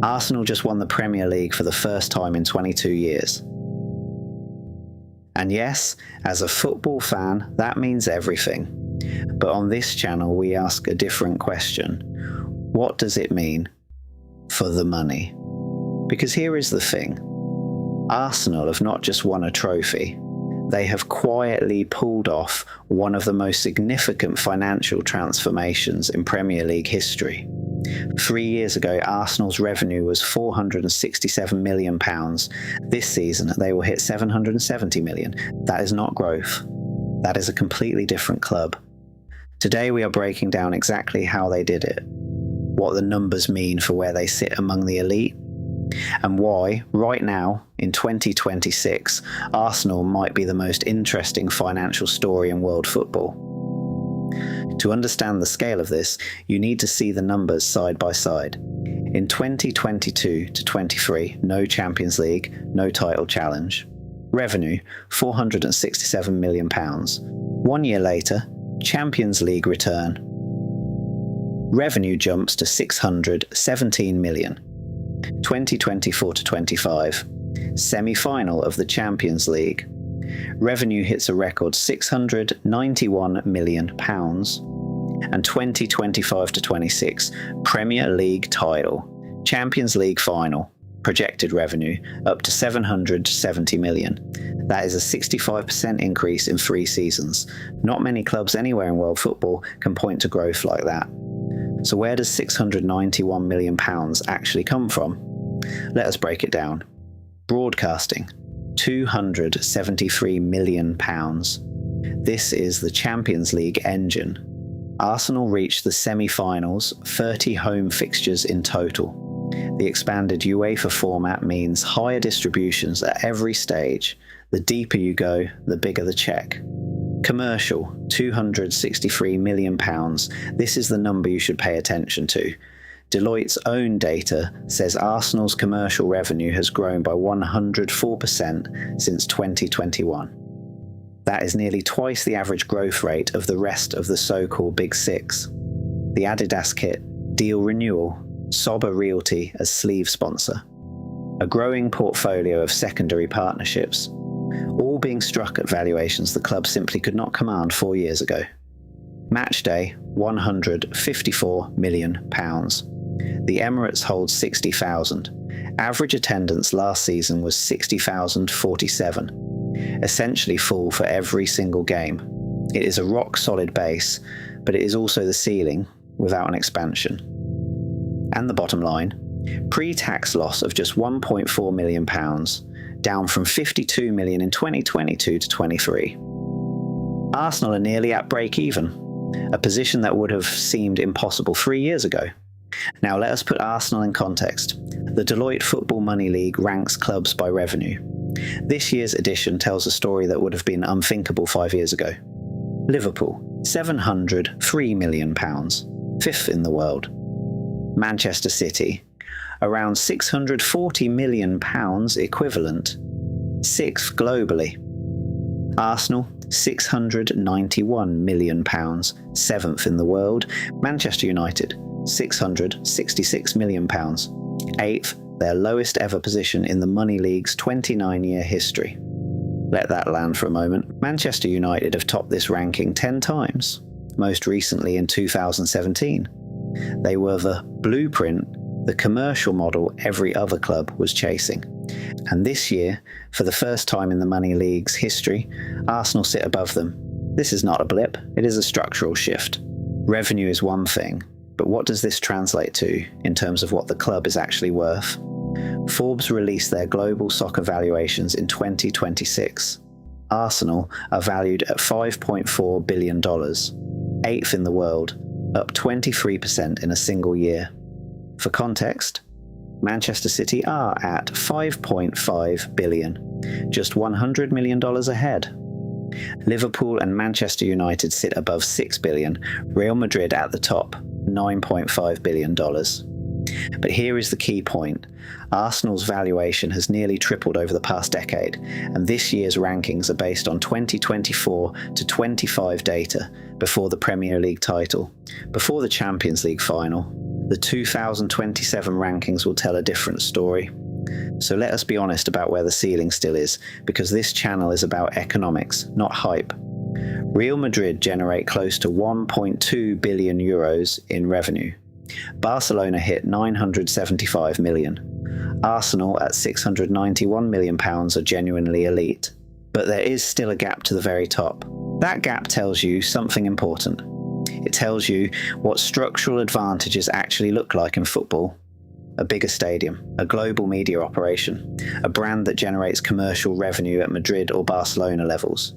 Arsenal just won the Premier League for the first time in 22 years. And yes, as a football fan, that means everything. But on this channel, we ask a different question. What does it mean for the money? Because here is the thing. Arsenal have not just won a trophy, they have quietly pulled off one of the most significant financial transformations in Premier League history. 3 years ago, Arsenal's revenue was £467 million. This season, they will hit £770 million. That is not growth. That is a completely different club. Today, we are breaking down exactly how they did it, what the numbers mean for where they sit among the elite, and why, right now, in 2026, Arsenal might be the most interesting financial story in world football. To understand the scale of this, you need to see the numbers side by side. In 2022 to 23, no Champions League, no title challenge. Revenue, £467 million. 1 year later, Champions League return. Revenue jumps to £617 million. 2024 to 25, semi-final of the Champions League. Revenue hits a record £691 million. And 2025 to 26, Premier League title, Champions League final, projected revenue up to £770 million. That is a 65% increase in 3 seasons. Not many clubs anywhere in world football can point to growth like that. So where does £691 million actually come from? Let us break it down. Broadcasting, £273 million. This is the Champions League engine. Arsenal reached the semi-finals, 30 home fixtures in total. The expanded UEFA format means higher distributions at every stage. The deeper you go, the bigger the check. Commercial, £263 million. This is the number you should pay attention to. Deloitte's own data says Arsenal's commercial revenue has grown by 104% since 2021. That is nearly twice the average growth rate of the rest of the so-called Big Six. The Adidas kit, deal renewal, Sober Realty as sleeve sponsor. A growing portfolio of secondary partnerships, all being struck at valuations the club simply could not command 4 years ago. Matchday, £154 million. The Emirates holds 60,000. Average attendance last season was 60,047. Essentially full for every single game. It is a rock-solid base, but it is also the ceiling without an expansion. And the bottom line, pre-tax loss of just £1.4 million, down from £52 million in 2022 to 23. Arsenal are nearly at break-even, a position that would have seemed impossible 3 years ago. Now let us put Arsenal in context. The Deloitte Football Money League ranks clubs by revenue. This year's edition tells a story that would have been unthinkable 5 years ago. Liverpool, £703 million, 5th in the world. Manchester City, around £640 million equivalent, 6th globally. Arsenal, £691 million, 7th in the world. Manchester United, £666 million, 8th, their lowest ever position in the Money League's 29-year history. Let that land for a moment. Manchester United have topped this ranking 10 times, most recently in 2017. They were the blueprint, the commercial model every other club was chasing. And this year, for the first time in the Money League's history, Arsenal sit above them. This is not a blip, it is a structural shift. Revenue is one thing, but what does this translate to in terms of what the club is actually worth? Forbes released their global soccer valuations in 2026. Arsenal are valued at $5.4 billion, 8th in the world, up 23% in a single year. For context, Manchester City are at $5.5 billion, just $100 million ahead. Liverpool and Manchester United sit above $6 billion, Real Madrid at the top, $9.5 billion. But here is the key point. Arsenal's valuation has nearly tripled over the past decade, and this year's rankings are based on 2024 to 25 data, before the Premier League title, before the Champions League final, The 2027 rankings will tell a different story. So let us be honest about where the ceiling still is, because this channel is about economics, not hype. Real Madrid generate close to 1.2 billion euros in revenue. Barcelona hit 975 million. Arsenal at 691 million pounds are genuinely elite. But there is still a gap to the very top. That gap tells you something important. It tells you what structural advantages actually look like in football. A bigger stadium, a global media operation, a brand that generates commercial revenue at Madrid or Barcelona levels.